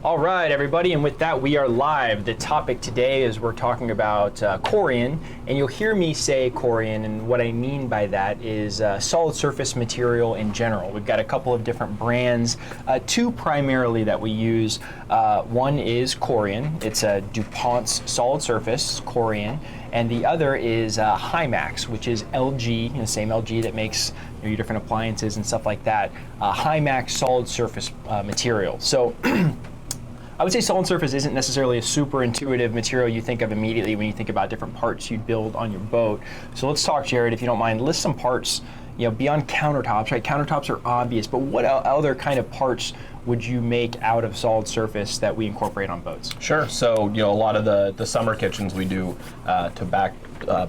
All right, everybody, and with that, we are live. The topic today is we're talking about Corian, and you'll hear me say Corian, and what I mean by that is solid surface material in general. We've got a couple of different brands, two primarily that we use. One is Corian. It's a DuPont's solid surface, Corian, and the other is Hymax, which is LG, the same LG that makes your different appliances and stuff like that. Hymax solid surface material. So I would say solid surface isn't necessarily a super intuitive material you think of immediately when you think about different parts you'd build on your boat. So let's talk, Jared, if you don't mind, list some parts, beyond countertops, right? Countertops are obvious, but what other kind of parts would you make out of solid surface that we incorporate on boats? Sure. So, a lot of the summer kitchens we do to back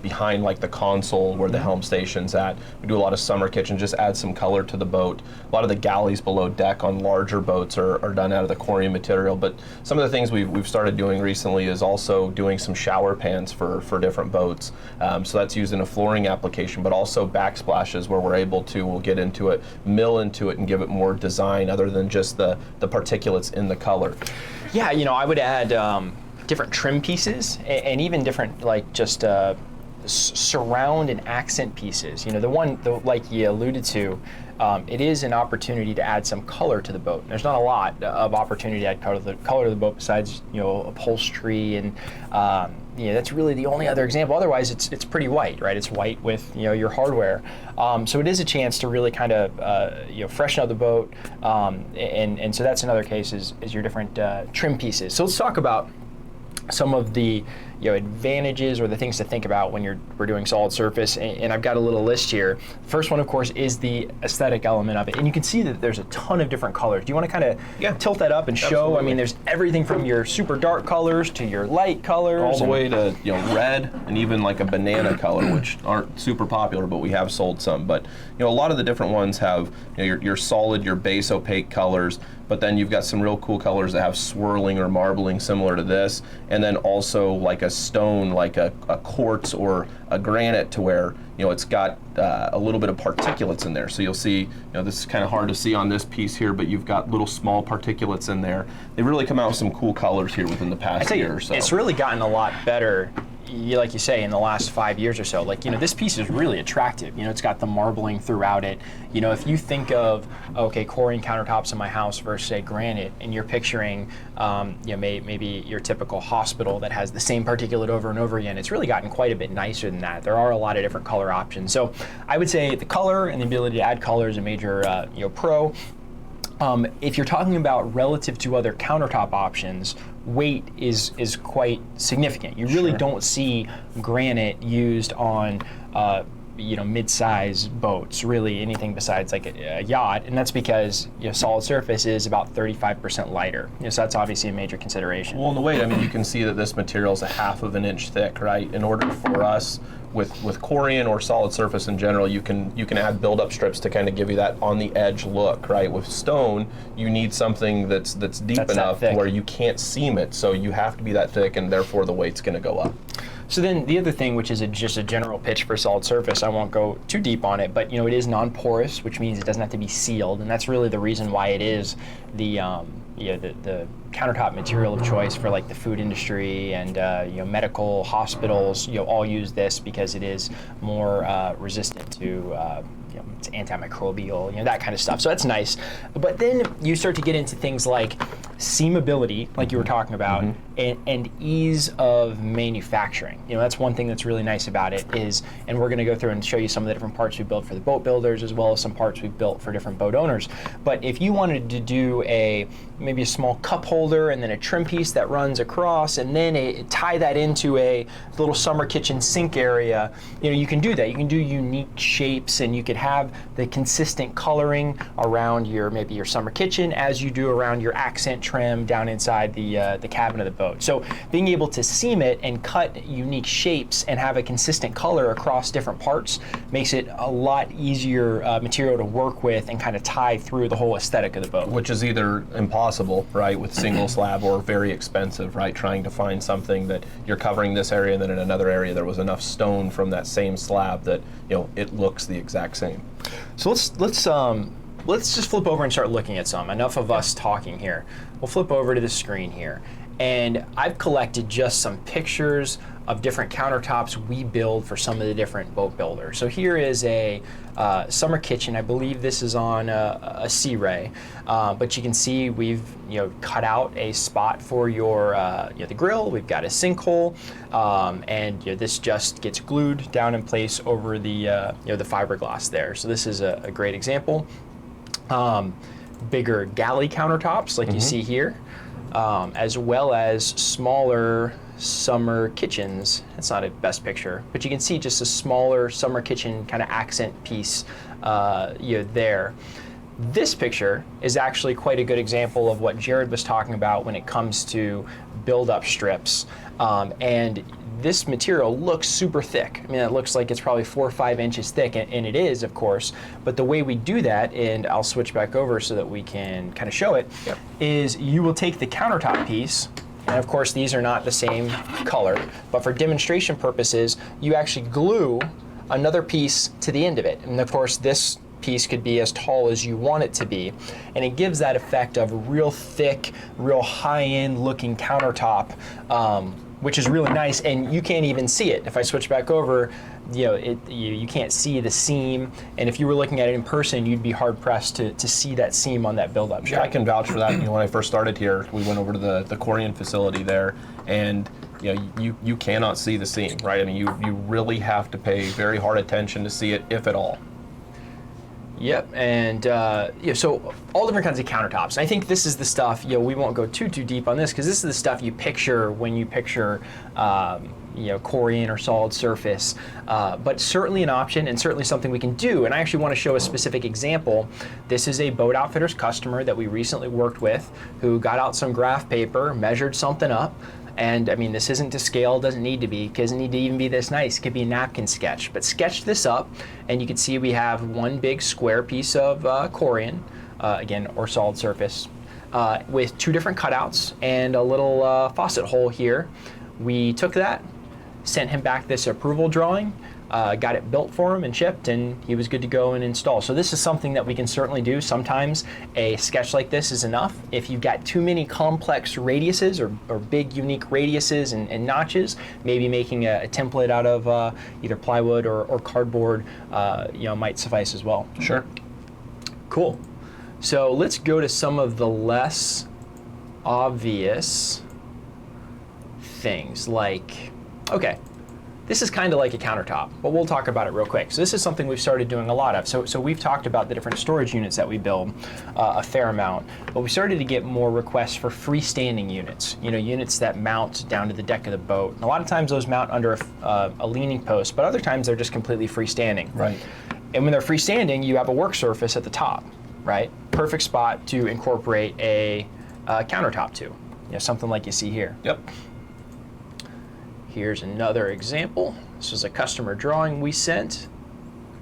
behind like the console where the helm station's at. We do a lot of summer kitchens, just add some color to the boat. A lot of the galleys below deck on larger boats are done out of the Corian material, but some of the things we've started doing recently is also doing some shower pans for different boats. So that's used in a flooring application, but also backsplashes where we're able to, we'll get into it, mill into it and give it more design other than just the particulates in the color. Yeah, I would add different trim pieces and even different just surround and accent pieces. Like you alluded to, it is an opportunity to add some color to the boat. There's not a lot of opportunity to add color to the boat besides upholstery and that's really the only other example. Otherwise, it's pretty white, right? It's white with your hardware. So it is a chance to really kind of freshen up the boat, and so that's another case is your different trim pieces. So let's talk about some of the advantages or the things to think about when we're doing solid surface, and I've got a little list here. First one, of course, is the aesthetic element of it, and you can see that there's a ton of different colors. Do you want to kind of tilt that up and show? Absolutely. I mean, there's everything from your super dark colors to your light colors, all the way to red and even like a banana color, which aren't super popular, but we have sold some. But a lot of the different ones have your solid, your base opaque colors, but then you've got some real cool colors that have swirling or marbling similar to this, and then also like a stone, like a quartz or a granite, to where it's got a little bit of particulates in there. So you'll see, this is kind of hard to see on this piece here, but you've got little small particulates in there. They've really come out with some cool colors here within the past year or so. It's really gotten a lot better, like you say, in the last 5 years or so. This piece is really attractive. It's got the marbling throughout it. If you think of, okay, Corian countertops in my house versus, say, granite, and you're picturing, maybe your typical hospital that has the same particulate over and over again, it's really gotten quite a bit nicer than that. There are a lot of different color options. So I would say the color and the ability to add color is a major, pro. If you're talking about relative to other countertop options, weight is quite significant. You really don't see granite used on mid-size boats, really anything besides like a yacht, and that's because solid surface is about 35% lighter. So that's obviously a major consideration. Well, in the weight, I mean, you can see that this material is a 1/2 inch thick, right? In order for us with Corian or solid surface in general, you can add build-up strips to kind of give you that on the edge look, right? With stone, you need something that's deep enough where you can't seam it, so you have to be that thick, and therefore the weight's going to go up. So then the other thing, which is just a general pitch for solid surface, I won't go too deep on it, but it is non-porous, which means it doesn't have to be sealed, and that's really the reason why it is the countertop material of choice for like the food industry and medical hospitals. All use this because it is more resistant to it's antimicrobial, that kind of stuff. So that's nice. But then you start to get into things like seamability, like you were talking about, and ease of manufacturing. That's one thing that's really nice about it is, and we're going to go through and show you some of the different parts we built for the boat builders as well as some parts we've built for different boat owners. But if you wanted to do maybe a small cup holder and then a trim piece that runs across and then tie that into a little summer kitchen sink area, you can do that. You can do unique shapes, and you could have the consistent coloring around maybe your summer kitchen as you do around your accent trim down inside the cabin of the boat. So being able to seam it and cut unique shapes and have a consistent color across different parts makes it a lot easier material to work with and kind of tie through the whole aesthetic of the boat. Which is either impossible, right, with single slab, or very expensive, right, trying to find something that you're covering this area and then in another area there was enough stone from that same slab that it looks the exact same. So let's let's just flip over and start looking at some. Enough of us talking here. We'll flip over to the screen here. And I've collected just some pictures of different countertops we build for some of the different boat builders. So here is a summer kitchen. I believe this is on a Sea Ray, but you can see we've cut out a spot for your the grill. We've got a sinkhole, and this just gets glued down in place over the the fiberglass there. So this is a great example. Bigger galley countertops like you see here. As well as smaller summer kitchens. It's not a best picture, but you can see just a smaller summer kitchen kind of accent piece there. This picture is actually quite a good example of what Jared was talking about when it comes to build-up strips. And this material looks super thick. I mean, it looks like it's probably 4 or 5 inches thick, and it is, of course. But the way we do that, and I'll switch back over so that we can kind of show it, is you will take the countertop piece, and of course these are not the same color, but for demonstration purposes, you actually glue another piece to the end of it. And of course this piece could be as tall as you want it to be, and it gives that effect of a real thick, real high-end looking countertop, which is really nice, and you can't even see it. If I switch back over, you can't see the seam, and if you were looking at it in person, you'd be hard-pressed to see that seam on that build-up shot. Yeah, I can vouch for that. When I first started here, we went over to the Corian facility there, and you cannot see the seam, right? I mean, you really have to pay very hard attention to see it, if at all. Yep, and so all different kinds of countertops. And I think this is the stuff, we won't go too deep on this, because this is the stuff you picture when you picture Corian or solid surface, but certainly an option and certainly something we can do. And I actually want to show a specific example. This is a boat outfitter's customer that we recently worked with, who got out some graph paper, measured something up. And I mean, this isn't to scale, doesn't need to be, doesn't need to even be this nice. It could be a napkin sketch, but sketch this up, and you can see we have one big square piece of Corian, again, or solid surface, with 2 different cutouts and a little faucet hole here. We took that, sent him back this approval drawing, got it built for him and shipped, and he was good to go and install. So this is something that we can certainly do. Sometimes a sketch like this is enough. If you've got too many complex radiuses or big unique radiuses and notches, maybe making a template out of either plywood or cardboard might suffice as well. Sure. Cool. So let's go to some of the less obvious things, like, okay, this is kind of like a countertop, but we'll talk about it real quick. So this is something we've started doing a lot of. So we've talked about the different storage units that we build a fair amount, but we started to get more requests for freestanding units, units that mount down to the deck of the boat. And a lot of times those mount under a leaning post, but other times they're just completely freestanding. Right. And when they're freestanding, you have a work surface at the top, right? Perfect spot to incorporate a countertop to, something like you see here. Yep. Here's another example. This was a customer drawing we sent.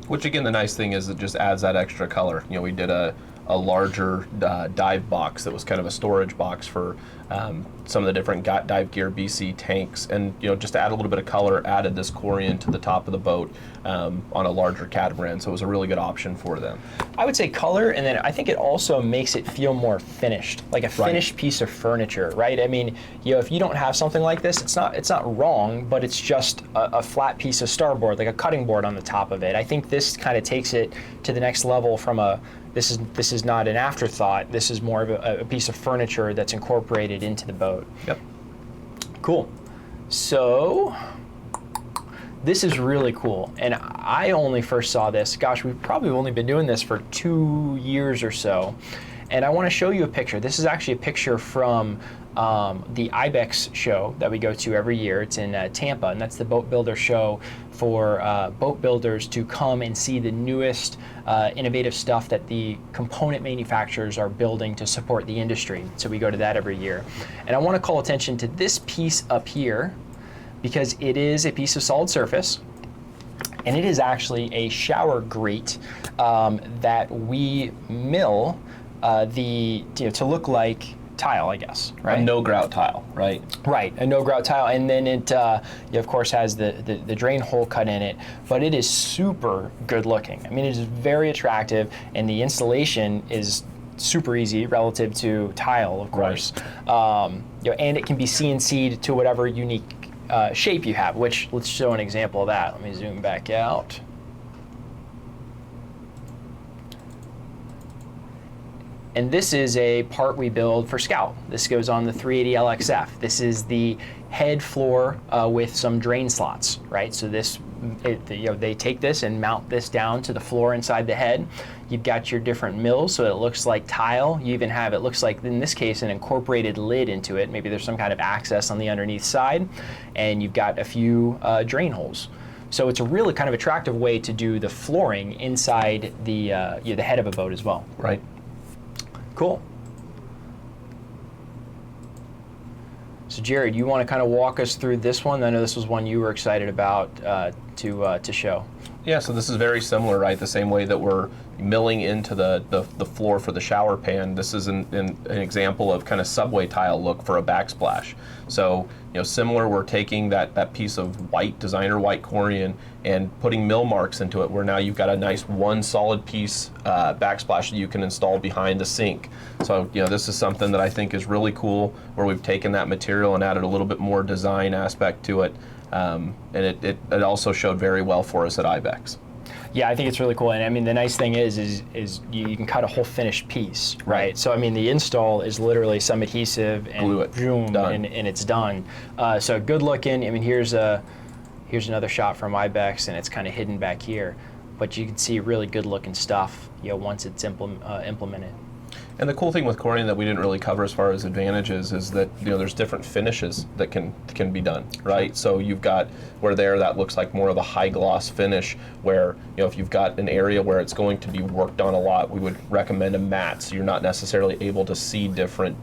Which again, the nice thing is it just adds that extra color. We did a larger dive box that was kind of a storage box for some of the different dive gear BC tanks, and just to add a little bit of color, added this Corian to the top of the boat on a larger catamaran, so it was a really good option for them. I would say color, and then I think it also makes it feel more finished, like a finished piece of furniture, right? I mean, if you don't have something like this, it's not wrong, but it's just a flat piece of starboard, like a cutting board on the top of it. I think this kind of takes it to the next level from this is not an afterthought. This is more of a piece of furniture that's incorporated into the boat. Yep. Cool. So this is really cool, and I only first saw this, gosh, we've probably only been doing this for 2 years or so, and I want to show you a picture. This is actually a picture from the IBEX show that we go to every year. It's in Tampa, and that's the boat builder show for boat builders to come and see the newest innovative stuff that the component manufacturers are building to support the industry. So we go to that every year. And I want to call attention to this piece up here, because it is a piece of solid surface, and it is actually a shower grate that we mill to look like tile, I guess, right? A no grout tile, right? Right, a no grout tile, and then it, of course, has the drain hole cut in it, but it is super good looking. I mean, it is very attractive, and the installation is super easy relative to tile, of course. Right. And it can be CNC'd to whatever unique shape you have, which, let's show an example of that. Let me zoom back out. And this is a part we build for Scout. This goes on the 380 LXF. This is the head floor with some drain slots, right? So this, they take this and mount this down to the floor inside the head. You've got your different mills, so it looks like tile. You even have, it looks like, in this case, an incorporated lid into it. Maybe there's some kind of access on the underneath side, and you've got a few drain holes. So it's a really kind of attractive way to do the flooring inside the head of a boat as well. Right. Cool. So Jared, you want to kind of walk us through this one? I know this was one you were excited about to show. Yeah, so this is very similar, right? The same way that we're milling into the floor for the shower pan. This is an example of kind of subway tile look for a backsplash. So, similar, we're taking that piece of white, designer white Corian, and putting mill marks into it, where now you've got a nice one solid piece backsplash that you can install behind the sink. So, this is something that I think is really cool, where we've taken that material and added a little bit more design aspect to it. And it also showed very well for us at IBEX. Yeah, I think it's really cool, and I mean the nice thing is you can cut a whole finished piece, right? So I mean the install is literally some adhesive and glue it, boom, and it's done. So good looking. I mean here's another shot from IBEX, and it's kind of hidden back here, but you can see really good looking stuff. Once it's implemented. And the cool thing with Corian that we didn't really cover as far as advantages is that there's different finishes that can be done, right? So you've got where that looks like more of a high gloss finish, where if you've got an area where it's going to be worked on a lot, we would recommend a matte, so you're not necessarily able to see different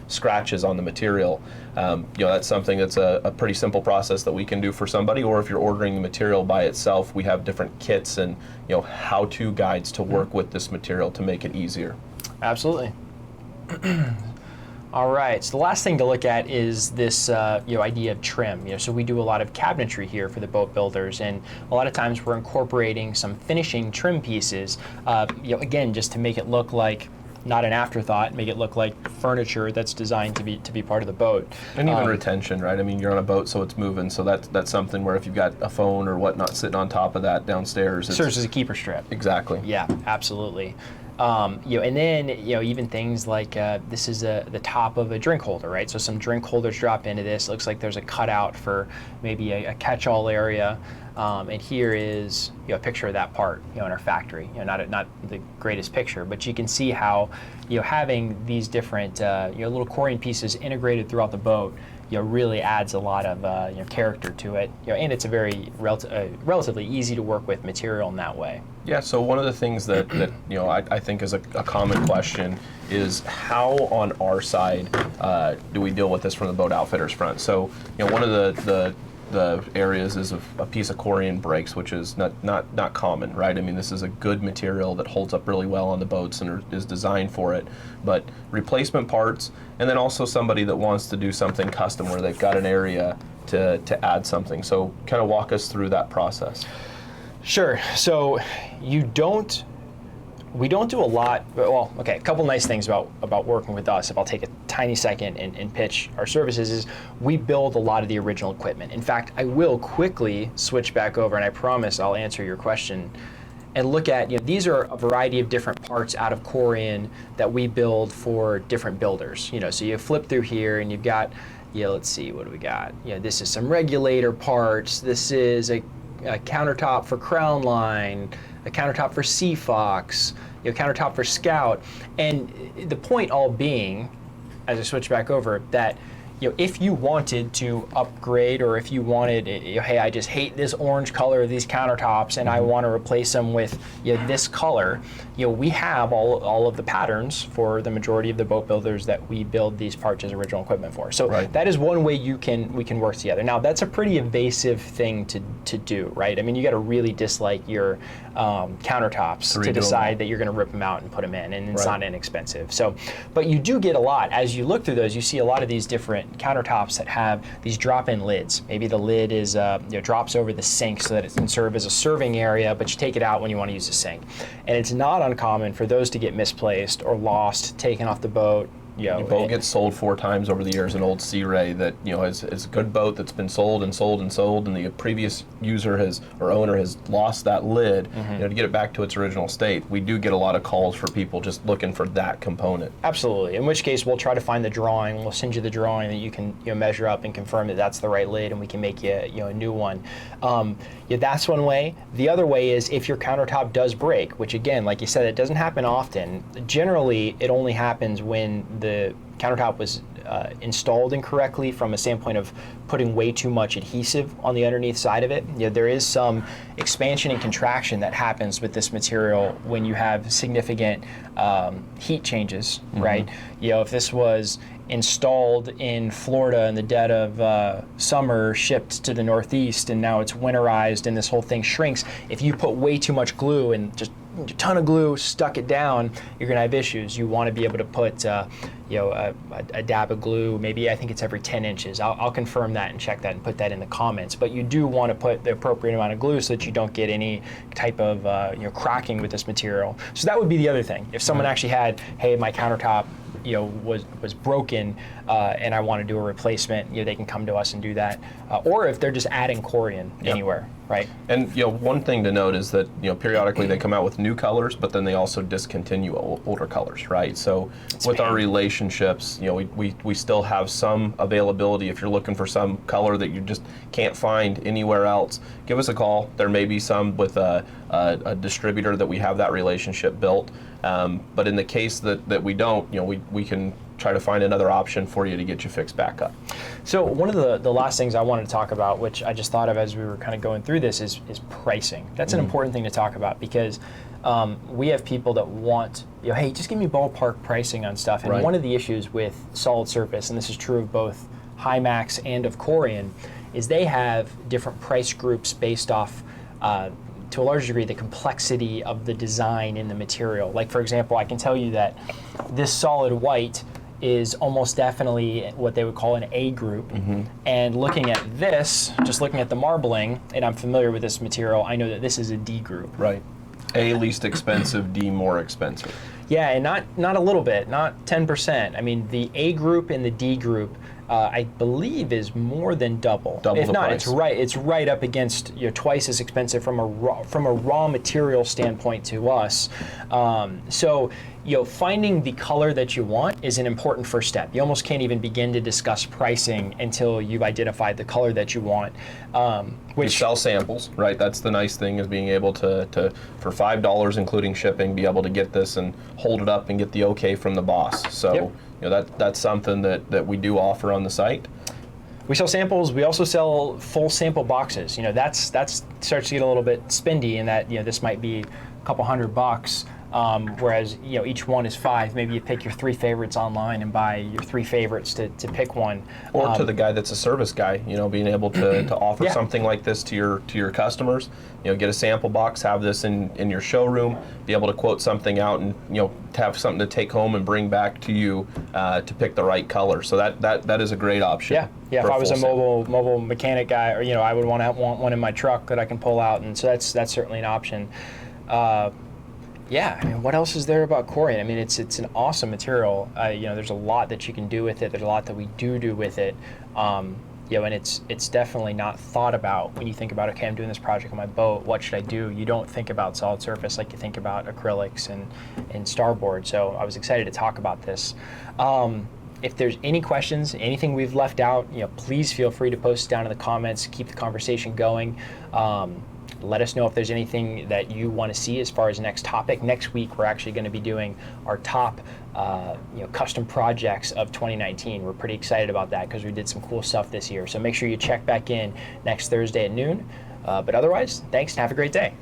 scratches on the material. That's something that's a pretty simple process that we can do for somebody, or if you're ordering the material by itself, we have different kits and how-to guides to work with this material to make it easier. Absolutely. All right, so the last thing to look at is this idea of trim. So we do a lot of cabinetry here for the boat builders, and a lot of times we're incorporating some finishing trim pieces, again, just to make it look like not an afterthought, make it look like furniture that's designed to be part of the boat. And even retention, right? I mean, you're on a boat, so it's moving, so that's something where if you've got a phone or whatnot sitting on top of that downstairs, it serves as a keeper strip. Exactly. Yeah, absolutely. And then even things like this is the top of a drink holder, right? So some drink holders drop into this. Looks like there's a cutout for maybe a catch-all area. And here is a picture of that part in our factory. Not the greatest picture, but you can see how having these different little Corian pieces integrated throughout the boat really adds a lot of character to it. And it's a very relatively easy to work with material in that way. Yeah. So one of the things that I think is a common question is how on our side do we deal with this from the boat outfitter's front? So one of the areas is a piece of Corian breaks, which is not common, right? I mean, this is a good material that holds up really well on the boats and is designed for it. But replacement parts, and then also somebody that wants to do something custom where they've got an area to add something. So kind of walk us through that process. Sure. So we don't do a lot. Well, okay, a couple nice things about working with us, if I'll take a tiny second and pitch our services, is we build a lot of the original equipment. In fact, I will quickly switch back over, and I promise I'll answer your question, and look at, these are a variety of different parts out of Corian that we build for different builders. So you flip through here and you've got, let's see, what do we got? This is some regulator parts. This is a countertop for Crown Line, a countertop for Sea Fox, countertop for Scout. And the point all being, as I switch back over, that if you wanted to upgrade, or if you wanted, hey, I just hate this orange color of these countertops and I want to replace them with this color, we have all of the patterns for the majority of the boat builders that we build these parts as original equipment for. So that is one way we can work together. Now that's a pretty invasive thing to do, right? I mean, you got to really dislike your countertops to decide that you're going to rip them out and put them in, and it's not inexpensive. So, but you do get a lot as you look through those. You see a lot of these different countertops that have these drop-in lids. Maybe the lid is drops over the sink so that it can serve as a serving area, but you take it out when you want to use the sink. And it's not uncommon for those to get misplaced or lost, taken off the boat. Your boat gets sold 4 times over the years, an old Sea Ray that is a good boat that's been sold and sold and sold, and the previous user or owner has lost that lid. To get it back to its original state. We do get a lot of calls for people just looking for that component. Absolutely. In which case, we'll try to find the drawing. We'll send you the drawing that you can measure up and confirm that that's the right lid, and we can make you a new one. That's one way. The other way is if your countertop does break, which again, like you said, it doesn't happen often. Generally, it only happens when the countertop was installed incorrectly from a standpoint of putting way too much adhesive on the underneath side of it. There is some expansion and contraction that happens with this material when you have significant heat changes, right? If this was installed in Florida in the dead of summer, shipped to the Northeast, and now it's winterized and this whole thing shrinks, if you put way too much glue and just a ton of glue, stuck it down, you're going to have issues. You want to be able to put a dab of glue, maybe I think it's every 10 inches. I'll confirm that and check that and put that in the comments. But you do want to put the appropriate amount of glue so that you don't get any type of cracking with this material. So that would be the other thing. If someone actually had, hey, my countertop was broken and I want to do a replacement, they can come to us and do that. Or if they're just adding Corian anywhere, right? And one thing to note is that periodically they come out with new colors, but then they also discontinue older colors, right? So with our relationships, we still have some availability. If you're looking for some color that you just can't find anywhere else, give us a call. There may be some with a distributor that we have that relationship built. But in the case that we don't, we can try to find another option for you to get you fixed back up. So one of the last things I wanted to talk about, which I just thought of as we were kind of going through this, is pricing. That's an important thing to talk about because we have people that want, hey, just give me ballpark pricing on stuff. And one of the issues with solid surface, and this is true of both Hymax and of Corian, is they have different price groups based off to a large degree, the complexity of the design in the material. Like, for example, I can tell you that this solid white is almost definitely what they would call an A group. And looking at this, just looking at the marbling, and I'm familiar with this material, I know that this is a D group. Right. A least expensive, D more expensive. Yeah, and not a little bit, not 10%. I mean, the A group and the D group, I believe, is more than double. If not, price. It's right up against twice as expensive from a raw material standpoint to us. So finding the color that you want is an important first step. You almost can't even begin to discuss pricing until you've identified the color that you want. We sell samples, right? That's the nice thing, is being able to for $5 including shipping, be able to get this and hold it up and get the okay from the boss. So that's something that we do offer on the site. We sell samples. We also sell full sample boxes. That's starts to get a little bit spendy in that this might be a couple $100. Whereas each one is $5. Maybe you pick your 3 favorites online and buy your 3 favorites to pick one. Or to the guy that's a service guy, being able to offer something like this to your customers. Get a sample box, have this in your showroom, be able to quote something out, and to have something to take home and bring back to you to pick the right color. So that is a great option. Yeah. If I was a mobile mechanic guy, or I would want one in my truck that I can pull out, and so that's certainly an option. Yeah, I mean, what else is there about Corian? I mean, it's an awesome material. There's a lot that you can do with it. There's a lot that we do with it. And it's definitely not thought about when you think about, okay, I'm doing this project on my boat. What should I do? You don't think about solid surface like you think about acrylics and starboard. So I was excited to talk about this. If there's any questions, anything we've left out, please feel free to post it down in the comments. Keep the conversation going. Let us know if there's anything that you want to see as far as next topic. Next week, we're actually going to be doing our top custom projects of 2019. We're pretty excited about that because we did some cool stuff this year. So make sure you check back in next Thursday at noon. But otherwise, thanks and have a great day.